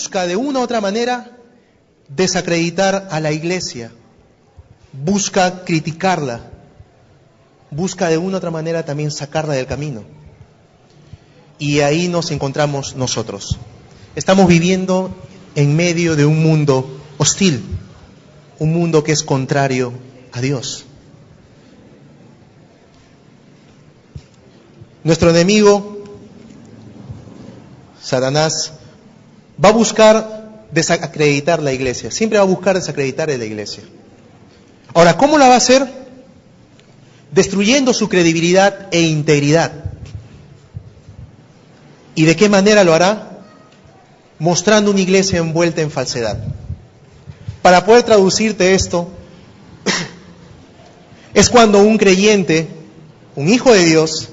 busca de una u otra manera desacreditar a la iglesia, busca criticarla, busca de una u otra manera también sacarla del camino. Y ahí nos encontramos nosotros. Estamos viviendo en medio de un mundo hostil, un mundo que es contrario a Dios. Nuestro enemigo, Satanás, va a buscar desacreditar la iglesia, siempre va a buscar desacreditar a la iglesia. Ahora, ¿cómo la va a hacer? Destruyendo su credibilidad e integridad. ¿Y de qué manera lo hará? Mostrando una iglesia envuelta en falsedad. Para poder traducirte esto, es cuando un creyente, un hijo de Dios,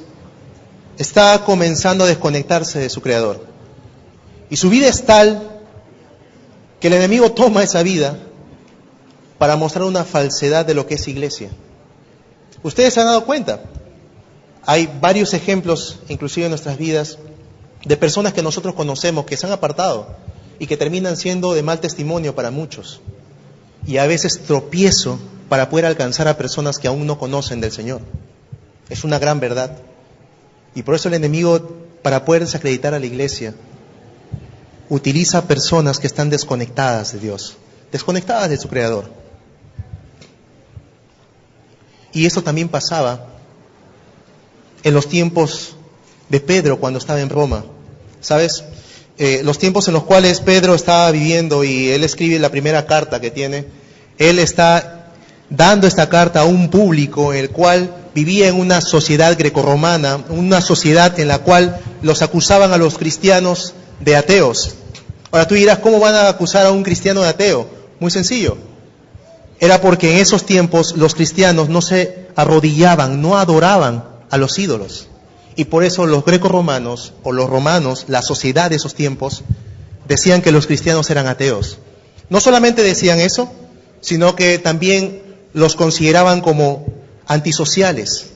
está comenzando a desconectarse de su Creador. Y su vida es tal que el enemigo toma esa vida para mostrar una falsedad de lo que es iglesia. Ustedes se han dado cuenta, hay varios ejemplos, inclusive en nuestras vidas, de personas que nosotros conocemos que se han apartado y que terminan siendo de mal testimonio para muchos. Y a veces tropiezo para poder alcanzar a personas que aún no conocen del Señor. Es una gran verdad. Y por eso el enemigo, para poder desacreditar a la iglesia, utiliza personas que están desconectadas de Dios, desconectadas de su Creador. Y eso también pasaba en los tiempos de Pedro cuando estaba en Roma. ¿Sabes? Los tiempos en los cuales Pedro estaba viviendo y él escribe la primera carta que tiene, él está dando esta carta a un público en el cual vivía en una sociedad grecorromana, una sociedad en la cual los acusaban a los cristianos de ateos. Ahora tú dirás, ¿cómo van a acusar a un cristiano de ateo? Muy sencillo. Era porque en esos tiempos los cristianos no se arrodillaban, no adoraban a los ídolos. Y por eso los grecorromanos, o los romanos, la sociedad de esos tiempos, decían que los cristianos eran ateos. No solamente decían eso, sino que también los consideraban como antisociales.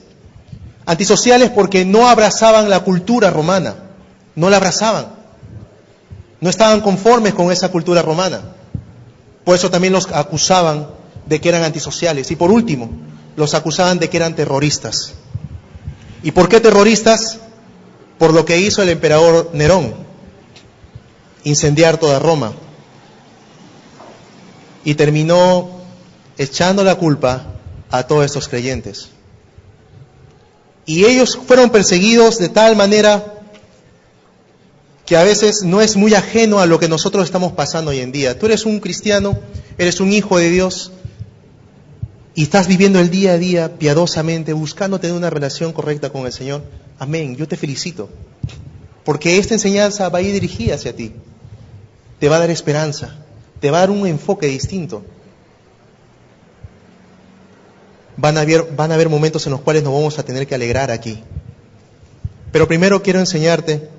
Antisociales porque no abrazaban la cultura romana, no la abrazaban. No estaban conformes con esa cultura romana. Por eso también los acusaban de que eran antisociales. Y por último, los acusaban de que eran terroristas. ¿Y por qué terroristas? Por lo que hizo el emperador Nerón, incendiar toda Roma. Y terminó echando la culpa a todos estos creyentes. Y ellos fueron perseguidos de tal manera que a veces no es muy ajeno a lo que nosotros estamos pasando hoy en día. Tú eres un cristiano, eres un hijo de Dios, y estás viviendo el día a día piadosamente, buscando tener una relación correcta con el Señor. Amén, yo te felicito. Porque esta enseñanza va a ir dirigida hacia ti. Te va a dar esperanza, te va a dar un enfoque distinto. Van a haber momentos en los cuales nos vamos a tener que alegrar aquí. Pero primero quiero enseñarte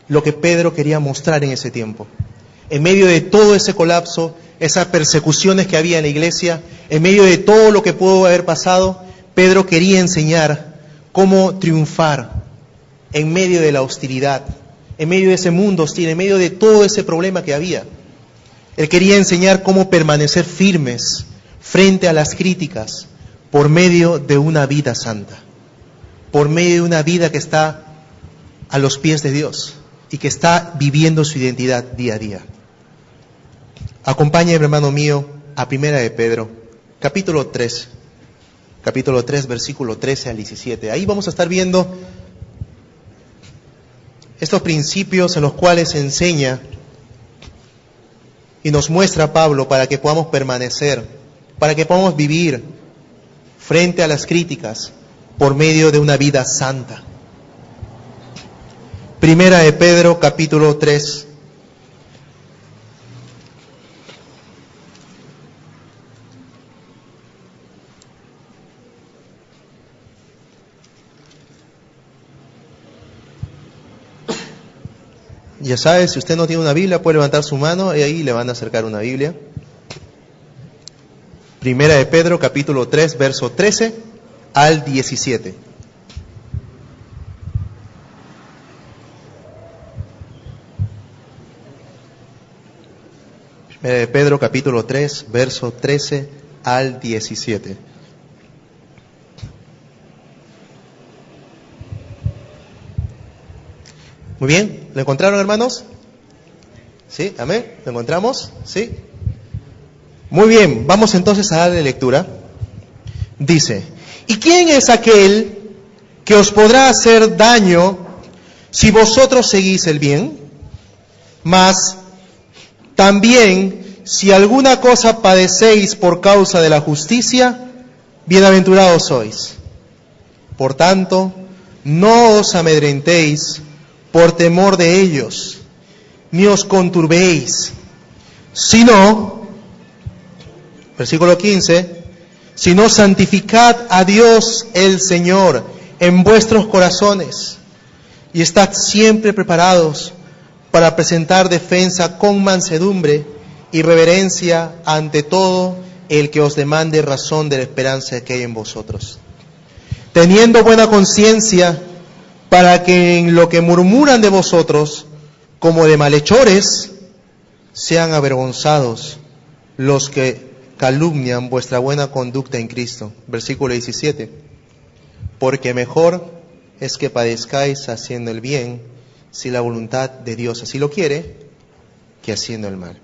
lo que Pedro quería mostrar en ese tiempo. En medio de todo ese colapso, esas persecuciones que había en la iglesia, en medio de todo lo que pudo haber pasado, Pedro quería enseñar cómo triunfar en medio de la hostilidad, en medio de ese mundo hostil, en medio de todo ese problema que había. Él quería enseñar cómo permanecer firmes frente a las críticas por medio de una vida santa, por medio de una vida que está a los pies de Dios y que está viviendo su identidad día a día. Acompáñame, hermano mío, a Primera de Pedro, capítulo 3, versículo 13 al 17. Ahí vamos a estar viendo estos principios en los cuales se enseña y nos muestra Pablo para que podamos permanecer, para que podamos vivir frente a las críticas por medio de una vida santa. Primera de Pedro, capítulo 3. Ya sabes, si usted no tiene una Biblia, puede levantar su mano y ahí le van a acercar una Biblia. Primera de Pedro, capítulo 3, verso 13 al 17. Pedro capítulo 3, verso 13 al 17. Muy bien, ¿lo encontraron, hermanos? ¿Sí? ¿Amén? ¿Lo encontramos? ¿Sí? Muy bien, vamos entonces a darle lectura. Dice: ¿y quién es aquel que os podrá hacer daño si vosotros seguís el bien? Mas también, si alguna cosa padecéis por causa de la justicia, bienaventurados sois. Por tanto, no os amedrentéis por temor de ellos, ni os conturbéis, sino, versículo 15, sino santificad a Dios el Señor en vuestros corazones, y estad siempre preparados para presentar defensa con mansedumbre y reverencia ante todo el que os demande razón de la esperanza que hay en vosotros, teniendo buena conciencia, para que en lo que murmuran de vosotros, como de malhechores, sean avergonzados los que calumnian vuestra buena conducta en Cristo. Versículo 17. Porque mejor es que padezcáis haciendo el bien, si la voluntad de Dios así lo quiere, que haciendo el mal.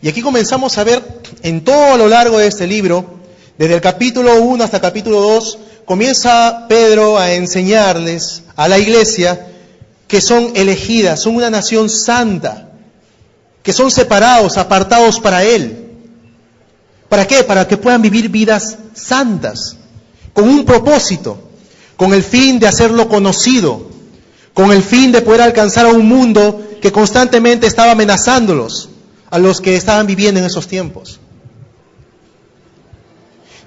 Y aquí comenzamos a ver en todo a lo largo de este libro, desde el capítulo 1 hasta el capítulo 2, comienza Pedro a enseñarles a la iglesia que son elegidas, son una nación santa, que son separados, apartados para Él. ¿Para qué? Para que puedan vivir vidas santas, con un propósito, con el fin de hacerlo conocido, con el fin de poder alcanzar a un mundo que constantemente estaba amenazándolos, a los que estaban viviendo en esos tiempos.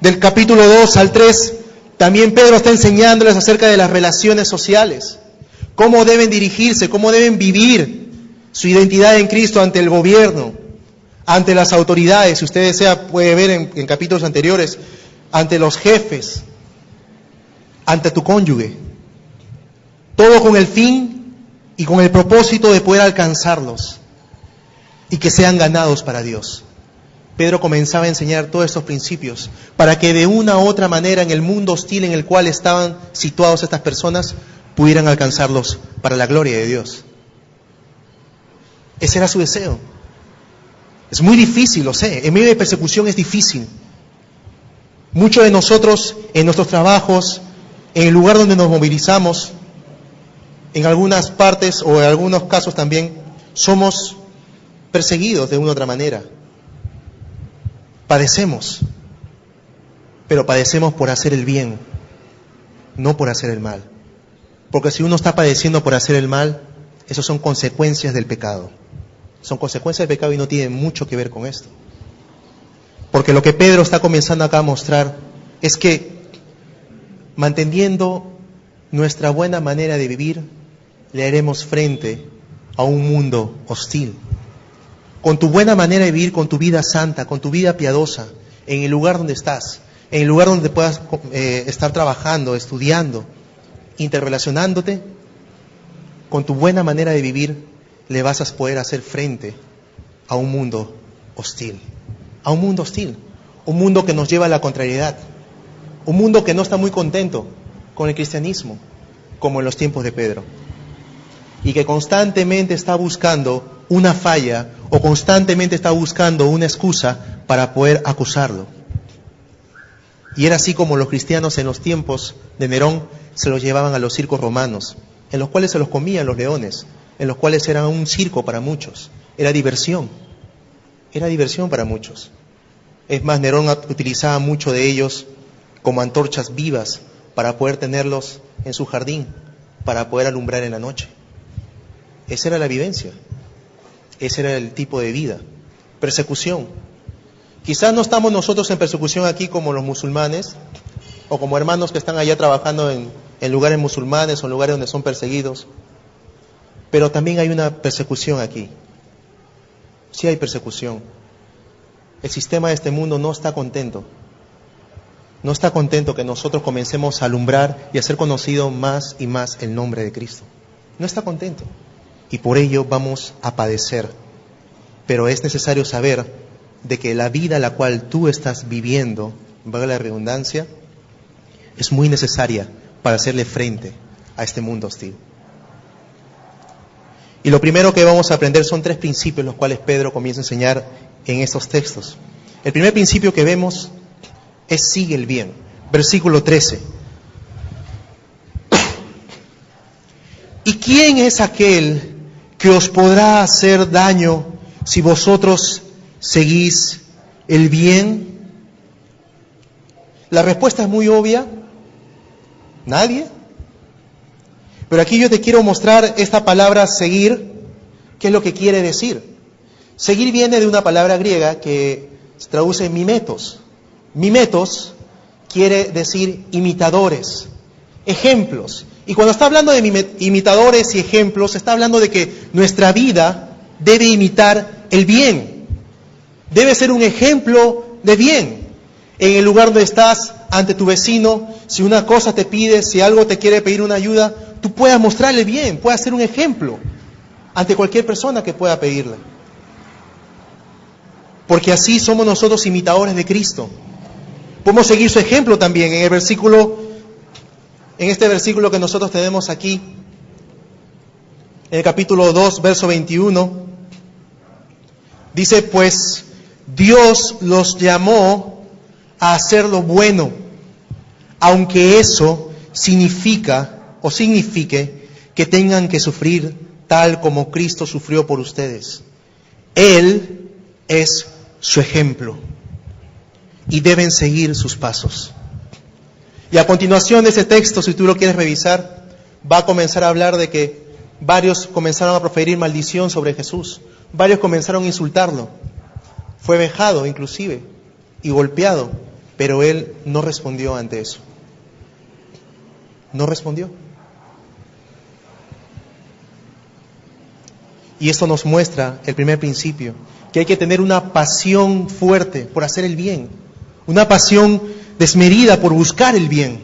Del capítulo 2 al 3, también Pedro está enseñándoles acerca de las relaciones sociales, cómo deben dirigirse, cómo deben vivir su identidad en Cristo ante el gobierno, ante las autoridades, si usted desea puede ver en capítulos anteriores, ante los jefes, ante tu cónyuge, todo con el fin y con el propósito de poder alcanzarlos y que sean ganados para Dios. Pedro comenzaba a enseñar todos estos principios para que de una u otra manera en el mundo hostil en el cual estaban situados estas personas pudieran alcanzarlos para la gloria de Dios. Ese era su deseo. Es muy difícil, lo sé, en medio de persecución es difícil. Muchos de nosotros en nuestros trabajos, en el lugar donde nos movilizamos, en algunas partes o en algunos casos también, somos perseguidos de una u otra manera. Padecemos, pero padecemos por hacer el bien, no por hacer el mal. Porque si uno está padeciendo por hacer el mal, esas son consecuencias del pecado. Son consecuencias del pecado y no tienen mucho que ver con esto. Porque lo que Pedro está comenzando acá a mostrar es que manteniendo nuestra buena manera de vivir, le haremos frente a un mundo hostil. Con tu buena manera de vivir, con tu vida santa, con tu vida piadosa, en el lugar donde estás, en el lugar donde puedas estar trabajando, estudiando, interrelacionándote, con tu buena manera de vivir, le vas a poder hacer frente a un mundo hostil. A un mundo hostil. Un mundo que nos lleva a la contrariedad. Un mundo que no está muy contento con el cristianismo, como en los tiempos de Pedro. Y que constantemente está buscando una falla o constantemente está buscando una excusa para poder acusarlo. Y era así como los cristianos en los tiempos de Nerón se los llevaban a los circos romanos, en los cuales se los comían los leones, en los cuales era un circo para muchos, era diversión para muchos. Es más, Nerón utilizaba mucho de ellos como antorchas vivas para poder tenerlos en su jardín, para poder alumbrar en la noche. Esa era la vivencia, ese era el tipo de vida. Persecución. Quizás no estamos nosotros en persecución aquí como los musulmanes, o como hermanos que están allá trabajando en lugares musulmanes o en lugares donde son perseguidos, pero también hay una persecución aquí. Sí hay persecución. El sistema de este mundo no está contento. No está contento que nosotros comencemos a alumbrar y a hacer conocido más y más el nombre de Cristo. No está contento. Y por ello vamos a padecer. Pero es necesario saber de que la vida la cual tú estás viviendo, valga la redundancia, es muy necesaria para hacerle frente a este mundo hostil. Y lo primero que vamos a aprender son 3 principios los cuales Pedro comienza a enseñar en estos textos. El primer principio que vemos es sigue el bien. Versículo 13. ¿Y quién es aquel que os podrá hacer daño si vosotros seguís el bien? La respuesta es muy obvia. ¿Nadie? Pero aquí yo te quiero mostrar esta palabra seguir, ¿qué es lo que quiere decir? Seguir viene de una palabra griega que se traduce en mimetos. Mimetos quiere decir imitadores, ejemplos. Y cuando está hablando de imitadores y ejemplos, está hablando de que nuestra vida debe imitar el bien. Debe ser un ejemplo de bien. En el lugar donde estás, ante tu vecino, si una cosa te pide, si algo te quiere pedir una ayuda, tú puedas mostrarle bien, puedas ser un ejemplo ante cualquier persona que pueda pedirle. Porque así somos nosotros imitadores de Cristo. Podemos seguir su ejemplo también en este versículo que nosotros tenemos aquí, en el capítulo 2, verso 21, dice, pues Dios los llamó a hacer lo bueno, aunque eso signifique que tengan que sufrir tal como Cristo sufrió por ustedes. Él es su ejemplo y deben seguir sus pasos. Y a continuación de ese texto, si tú lo quieres revisar, va a comenzar a hablar de que varios comenzaron a proferir maldición sobre Jesús. Varios comenzaron a insultarlo. Fue vejado inclusive y golpeado, pero él no respondió ante eso. No respondió. Y esto nos muestra el primer principio, que hay que tener una pasión fuerte por hacer el bien, una pasión desmedida por buscar el bien,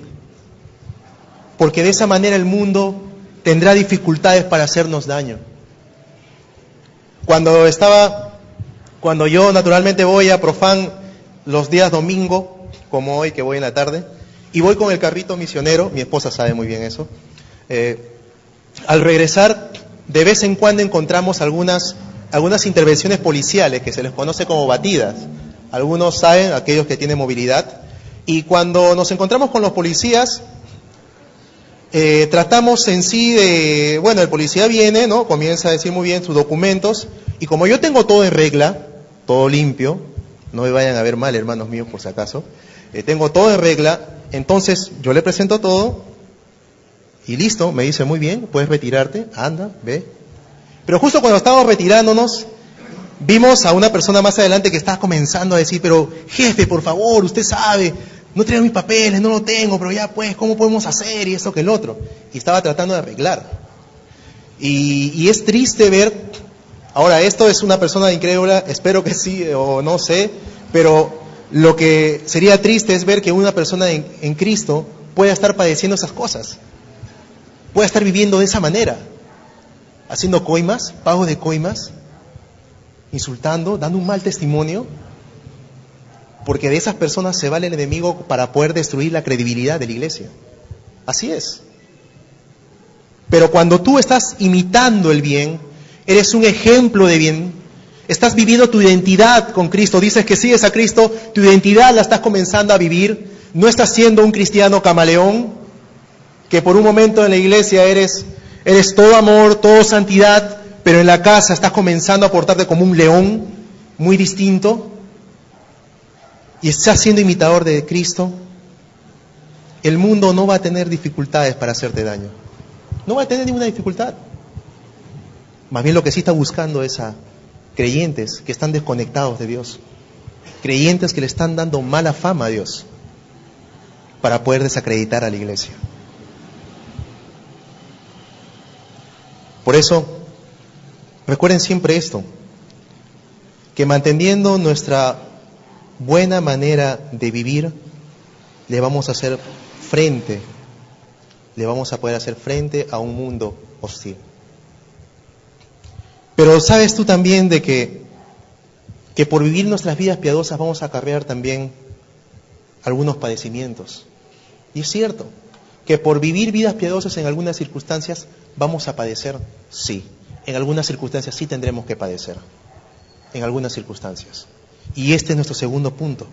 porque de esa manera el mundo tendrá dificultades para hacernos daño. Cuando yo naturalmente voy a Profan los días domingo, como hoy que voy en la tarde, y voy con el carrito misionero, mi esposa sabe muy bien eso, al regresar de vez en cuando encontramos algunas intervenciones policiales que se les conoce como batidas. Algunos saben, aquellos que tienen movilidad. Y cuando nos encontramos con los policías, tratamos en sí de, bueno, el policía viene, ¿no? Comienza a decir muy bien sus documentos, y como yo tengo todo en regla, todo limpio, no me vayan a ver mal, hermanos míos, por si acaso, tengo todo en regla, entonces yo le presento todo, y listo, me dice muy bien, puedes retirarte, anda, ve. Pero justo cuando estábamos retirándonos, vimos a una persona más adelante que estaba comenzando a decir, pero jefe, por favor, usted sabe, no traigo mis papeles, no lo tengo, pero ya pues, ¿cómo podemos hacer? Y esto que el otro. Y estaba tratando de arreglar. Y es triste ver, ahora esto es una persona incrédula, espero que sí, o no sé, pero lo que sería triste es ver que una persona en Cristo pueda estar padeciendo esas cosas, pueda estar viviendo de esa manera, haciendo coimas, pagos de coimas, insultando, dando un mal testimonio, porque de esas personas se vale el enemigo para poder destruir la credibilidad de la iglesia. Así es. Pero cuando tú estás imitando el bien, eres un ejemplo de bien, estás viviendo tu identidad con Cristo, dices que sigues a Cristo, tu identidad la estás comenzando a vivir, no estás siendo un cristiano camaleón, que por un momento en la iglesia eres todo amor, todo santidad, pero en la casa estás comenzando a portarte como un león, muy distinto, y estás siendo imitador de Cristo, el mundo no va a tener dificultades para hacerte daño. No va a tener ninguna dificultad. Más bien lo que sí está buscando es a creyentes que están desconectados de Dios, creyentes que le están dando mala fama a Dios para poder desacreditar a la iglesia. Por eso, recuerden siempre esto, que manteniendo nuestra buena manera de vivir, le vamos a poder hacer frente a un mundo hostil. Pero sabes tú también de que que por vivir nuestras vidas piadosas vamos a acarrear también algunos padecimientos. Y es cierto que por vivir vidas piadosas en algunas circunstancias vamos a padecer, sí. En algunas circunstancias sí tendremos que padecer. En algunas circunstancias. Y este es nuestro segundo punto.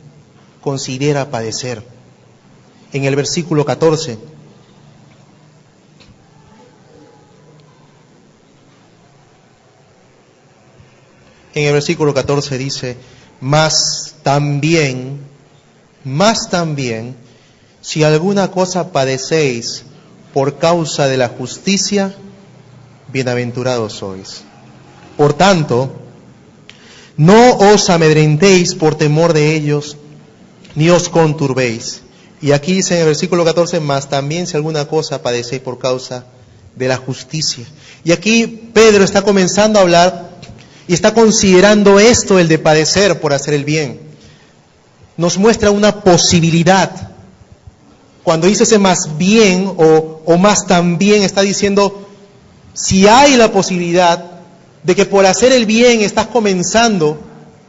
Considera padecer. En el versículo 14. En el versículo 14 dice, más también, si alguna cosa padecéis por causa de la justicia, bienaventurados sois. Por tanto, no os amedrentéis por temor de ellos, ni os conturbéis. Y aquí dice en el versículo 14, más también si alguna cosa padecéis por causa de la justicia. Y aquí Pedro está comenzando a hablar y está considerando esto, el de padecer por hacer el bien. Nos muestra una posibilidad. Cuando dice ese más bien o más también, está diciendo, si hay la posibilidad de que por hacer el bien estás comenzando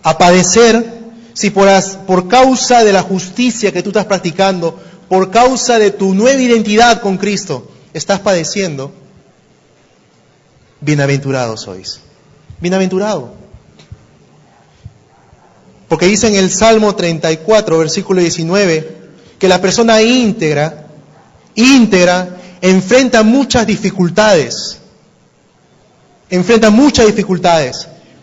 a padecer, si por causa de la justicia que tú estás practicando, por causa de tu nueva identidad con Cristo, estás padeciendo, bienaventurados sois. Bienaventurado. Porque dice en el Salmo 34, versículo 19, que la persona íntegra, enfrenta muchas dificultades,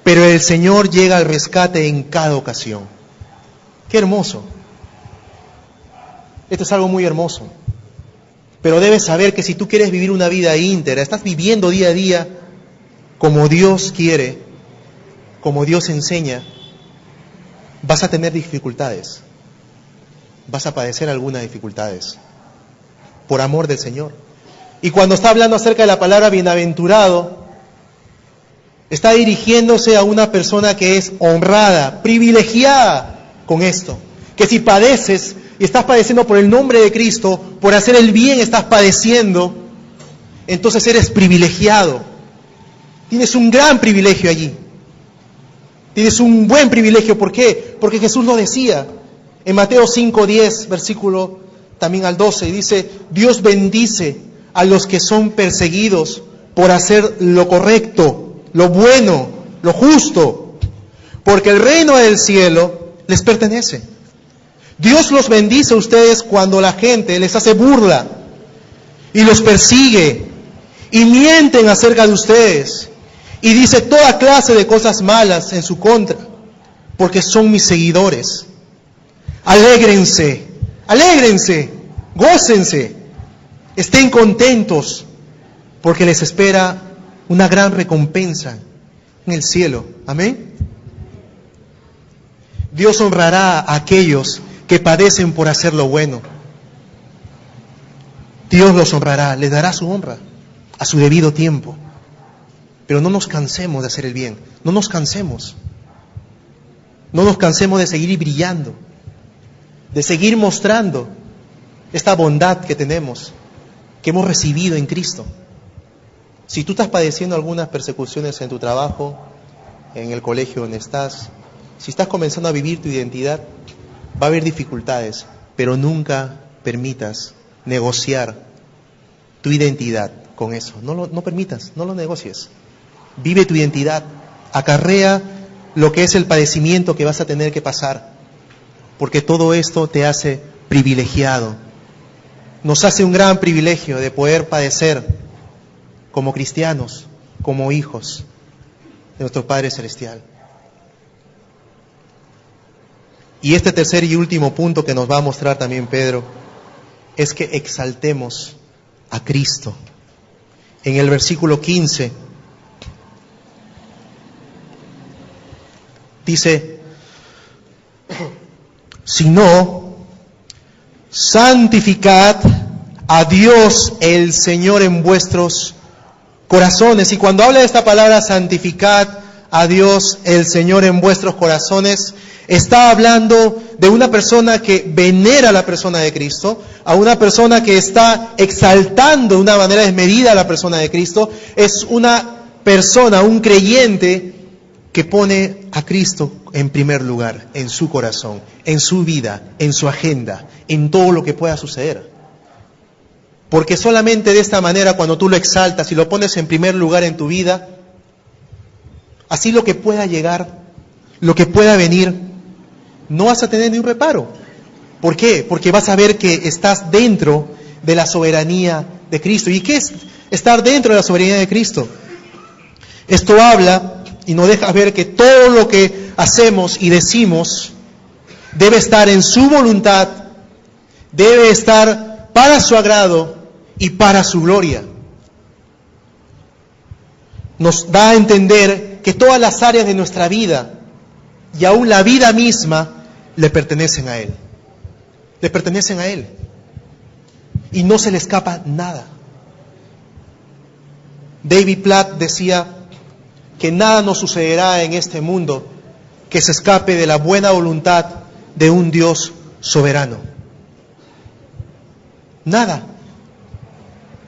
pero el Señor llega al rescate en cada ocasión. ¡Qué hermoso! Esto es algo muy hermoso. Pero debes saber que si tú quieres vivir una vida íntegra, estás viviendo día a día como Dios quiere, como Dios enseña, vas a tener dificultades. Vas a padecer algunas dificultades por amor del Señor. Y cuando está hablando acerca de la palabra bienaventurado, está dirigiéndose a una persona que es honrada, privilegiada con esto. Que si padeces y estás padeciendo por el nombre de Cristo, por hacer el bien estás padeciendo, entonces eres privilegiado. Tienes un gran privilegio allí. Tienes un buen privilegio. ¿Por qué? Porque Jesús lo decía en Mateo 5:10, versículo también al 12, y dice, Dios bendice a los que son perseguidos por hacer lo correcto, lo bueno, lo justo, porque el reino del cielo les pertenece. Dios los bendice a ustedes cuando la gente les hace burla y los persigue y mienten acerca de ustedes y dice toda clase de cosas malas en su contra, porque son mis seguidores. Alégrense, gócense, estén contentos, porque les espera una gran recompensa en el cielo. Amén. Dios honrará a aquellos que padecen por hacer lo bueno. Dios los honrará, les dará su honra a su debido tiempo. Pero no nos cansemos de hacer el bien, no nos cansemos de seguir brillando, de seguir mostrando esta bondad que tenemos, que hemos recibido en Cristo. Si tú estás padeciendo algunas persecuciones en tu trabajo, en el colegio donde estás, si estás comenzando a vivir tu identidad, va a haber dificultades, pero nunca permitas negociar tu identidad con eso. No permitas, no lo negocies. Vive tu identidad, acarrea lo que es el padecimiento que vas a tener que pasar, porque todo esto te hace privilegiado. Nos hace un gran privilegio de poder padecer como cristianos, como hijos de nuestro Padre Celestial. Y este tercer y último punto que nos va a mostrar también Pedro es que exaltemos a Cristo. En el versículo 15 dice, sino santificad a Dios el Señor en vuestros corazones. Y cuando habla de esta palabra, santificad a Dios el Señor en vuestros corazones, está hablando de una persona que venera a la persona de Cristo, a una persona que está exaltando de una manera desmedida a la persona de Cristo. Es una persona, un creyente, que pone a Cristo en primer lugar, en su corazón, en su vida, en su agenda, en todo lo que pueda suceder. Porque solamente de esta manera, cuando tú lo exaltas y lo pones en primer lugar en tu vida, así lo que pueda llegar, lo que pueda venir, no vas a tener ni un reparo. ¿Por qué? Porque vas a ver que estás dentro de la soberanía de Cristo. ¿Y qué es estar dentro de la soberanía de Cristo? Esto habla y nos deja ver que todo lo que hacemos y decimos debe estar en su voluntad, debe estar para su agrado y para su gloria. Nos da a entender que todas las áreas de nuestra vida y aún la vida misma le pertenecen a Él. Le pertenecen a Él. Y no se le escapa nada. David Platt decía que nada nos sucederá en este mundo que se escape de la buena voluntad de un Dios soberano. Nada.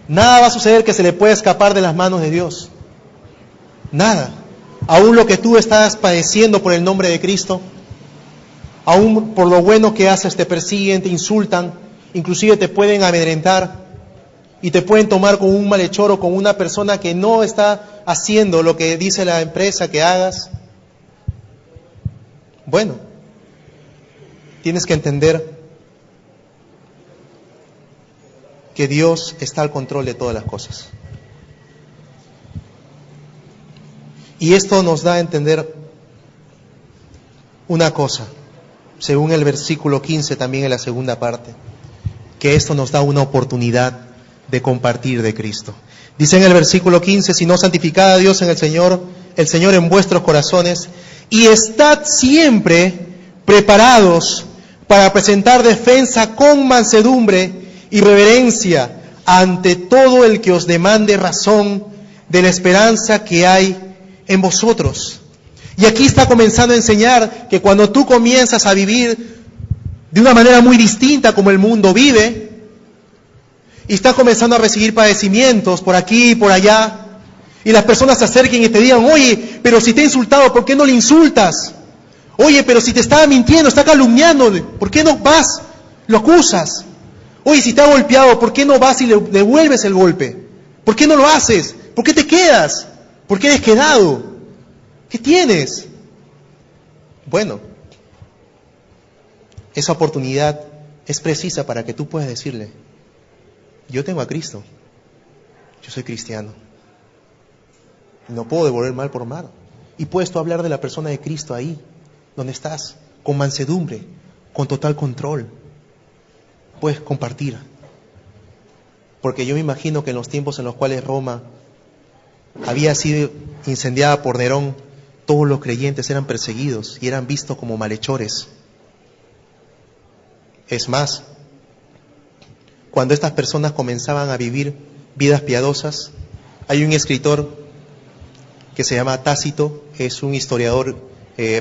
Nada va a suceder que se le pueda escapar de las manos de Dios. Nada. Aún lo que tú estás padeciendo por el nombre de Cristo, aún por lo bueno que haces, te persiguen, te insultan, inclusive te pueden amedrentar y te pueden tomar como un malhechor o como una persona que no está haciendo lo que dice la empresa que hagas. Bueno, tienes que entender que Dios está al control de todas las cosas. Y esto nos da a entender una cosa, según el versículo 15 también en la segunda parte, que esto nos da una oportunidad de compartir de Cristo. Dice en el versículo 15, sino santificad a Dios en el Señor en vuestros corazones, y estad siempre preparados para presentar defensa con mansedumbre y reverencia ante todo el que os demande razón de la esperanza que hay en vosotros. Y aquí está comenzando a enseñar que cuando tú comienzas a vivir de una manera muy distinta como el mundo vive, y estás comenzando a recibir padecimientos por aquí y por allá, y las personas se acerquen y te digan, oye, pero si te ha insultado, ¿por qué no le insultas? Oye, pero si te estaba mintiendo, está calumniando, ¿por qué no vas? Lo acusas. Oye, si te ha golpeado, ¿por qué no vas y le devuelves el golpe? ¿Por qué no lo haces? ¿Por qué te quedas? ¿Por qué eres quedado? ¿Qué tienes? Bueno, esa oportunidad es precisa para que tú puedas decirle, yo tengo a Cristo, yo soy cristiano, no puedo devolver mal por mal. Y puedes tú hablar de la persona de Cristo ahí, donde estás, con mansedumbre, con total control. Puedes compartir. Porque yo me imagino que en los tiempos en los cuales Roma había sido incendiada por Nerón, todos los creyentes eran perseguidos y eran vistos como malhechores. Es más, cuando estas personas comenzaban a vivir vidas piadosas, hay un escritor que se llama Tácito, es un historiador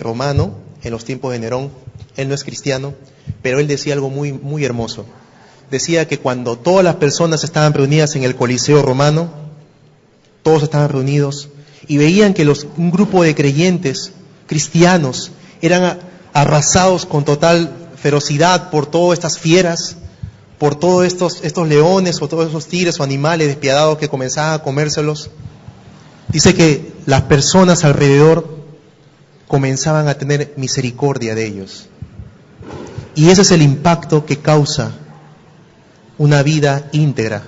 romano en los tiempos de Nerón. Él no es cristiano, pero él decía algo muy, muy hermoso. Decía que cuando todas las personas estaban reunidas en el Coliseo romano, todos estaban reunidos y veían que un grupo de creyentes cristianos eran arrasados con total ferocidad por todas estas fieras, por todos estos leones o todos esos tigres o animales despiadados que comenzaban a comérselos. Dice que las personas alrededor comenzaban a tener misericordia de ellos. Y ese es el impacto que causa una vida íntegra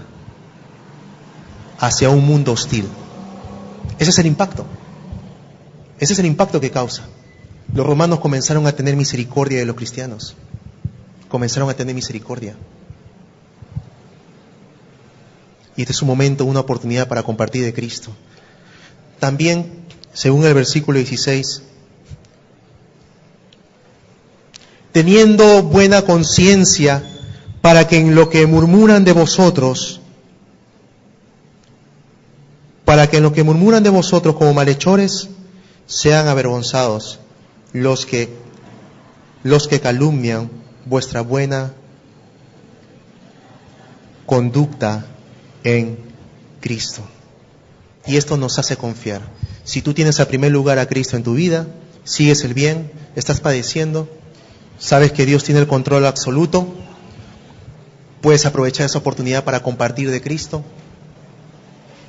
hacia un mundo hostil. Ese es el impacto. Ese es el impacto que causa. Los romanos comenzaron a tener misericordia de los cristianos. Comenzaron a tener misericordia. Y este es un momento, una oportunidad para compartir de Cristo. También, según el versículo 16, teniendo buena conciencia, para que en lo que murmuran de vosotros, como malhechores, sean avergonzados los que calumnian vuestra buena conducta en Cristo. Y esto nos hace confiar. Si tú tienes a primer lugar a Cristo en tu vida, sigues el bien, estás padeciendo, sabes que Dios tiene el control absoluto, puedes aprovechar esa oportunidad para compartir de Cristo.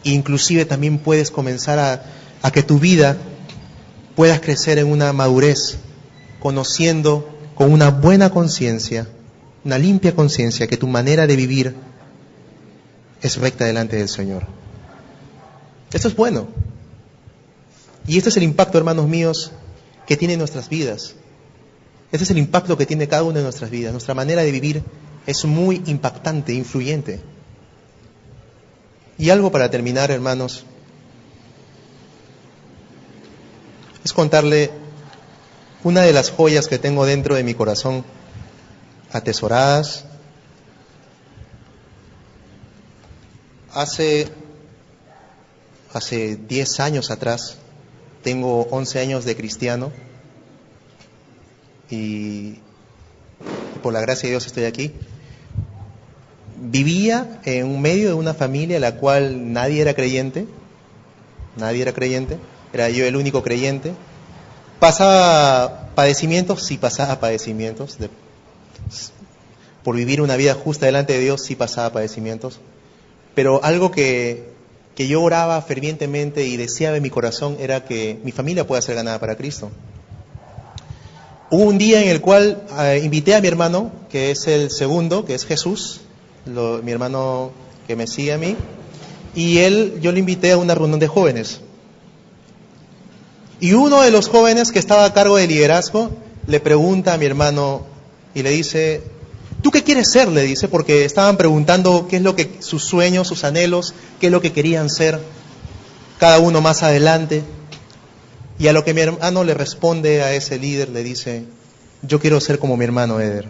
Inclusive también puedes comenzar a que tu vida puedas crecer en una madurez, conociendo con una buena conciencia, una limpia conciencia, que tu manera de vivir es recta delante del Señor. Esto es bueno. Y este es el impacto, hermanos míos, que tiene nuestras vidas. Este es el impacto que tiene cada una de nuestras vidas. Nuestra manera de vivir es muy impactante, influyente. Y algo para terminar, hermanos, es contarle una de las joyas que tengo dentro de mi corazón, atesoradas. Hace 10 años atrás, tengo 11 años de cristiano y por la gracia de Dios estoy aquí. Vivía en medio de una familia en la cual nadie era creyente, era yo el único creyente. Pasaba padecimientos, sí pasaba padecimientos, por vivir una vida justa delante de Dios, sí pasaba padecimientos, pero algo que yo oraba fervientemente y deseaba en mi corazón era que mi familia pueda ser ganada para Cristo. Hubo un día en el cual invité a mi hermano, que es el segundo, que es Jesús, mi hermano que me sigue a mí, y yo lo invité a una reunión de jóvenes. Y uno de los jóvenes que estaba a cargo de liderazgo le pregunta a mi hermano y le dice: ¿tú qué quieres ser? Le dice, porque estaban preguntando qué es lo que sus sueños, sus anhelos, qué es lo que querían ser cada uno más adelante. Y a lo que mi hermano le responde a ese líder, le dice: yo quiero ser como mi hermano Eder.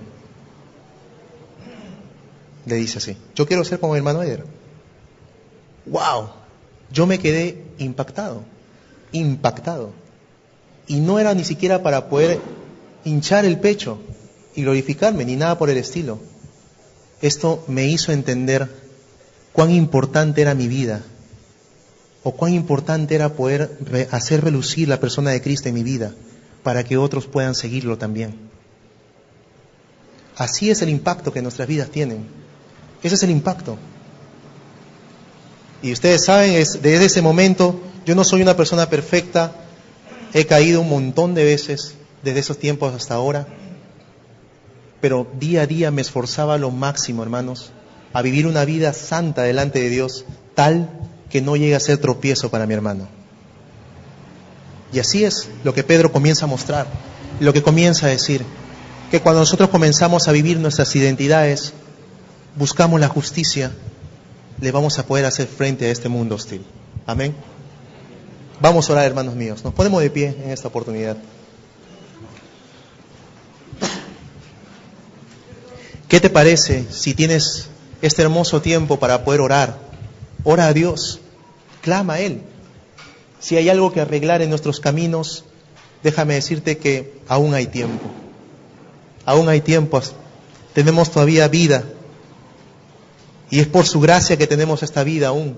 Le dice así: yo quiero ser como mi hermano Eder. ¡Wow! Yo me quedé impactado. Y no era ni siquiera para poder hinchar el pecho y glorificarme, ni nada por el estilo. Esto me hizo entender cuán importante era mi vida, o cuán importante era poder hacer relucir la persona de Cristo en mi vida, para que otros puedan seguirlo también. Así es el impacto que nuestras vidas tienen. Ese es el impacto. Y ustedes saben, desde ese momento, yo no soy una persona perfecta, he caído un montón de veces desde esos tiempos hasta ahora, pero día a día me esforzaba lo máximo, hermanos, a vivir una vida santa delante de Dios, tal que no llegue a ser tropiezo para mi hermano. Y así es lo que Pedro comienza a mostrar, lo que comienza a decir, que cuando nosotros comenzamos a vivir nuestras identidades, buscamos la justicia, le vamos a poder hacer frente a este mundo hostil. Amén. Vamos a orar, hermanos míos. Nos ponemos de pie en esta oportunidad. ¿Qué te parece si tienes este hermoso tiempo para poder orar? Ora a Dios, clama a Él. Si hay algo que arreglar en nuestros caminos, déjame decirte que aún hay tiempo. Aún hay tiempo, tenemos todavía vida. Y es por su gracia que tenemos esta vida aún.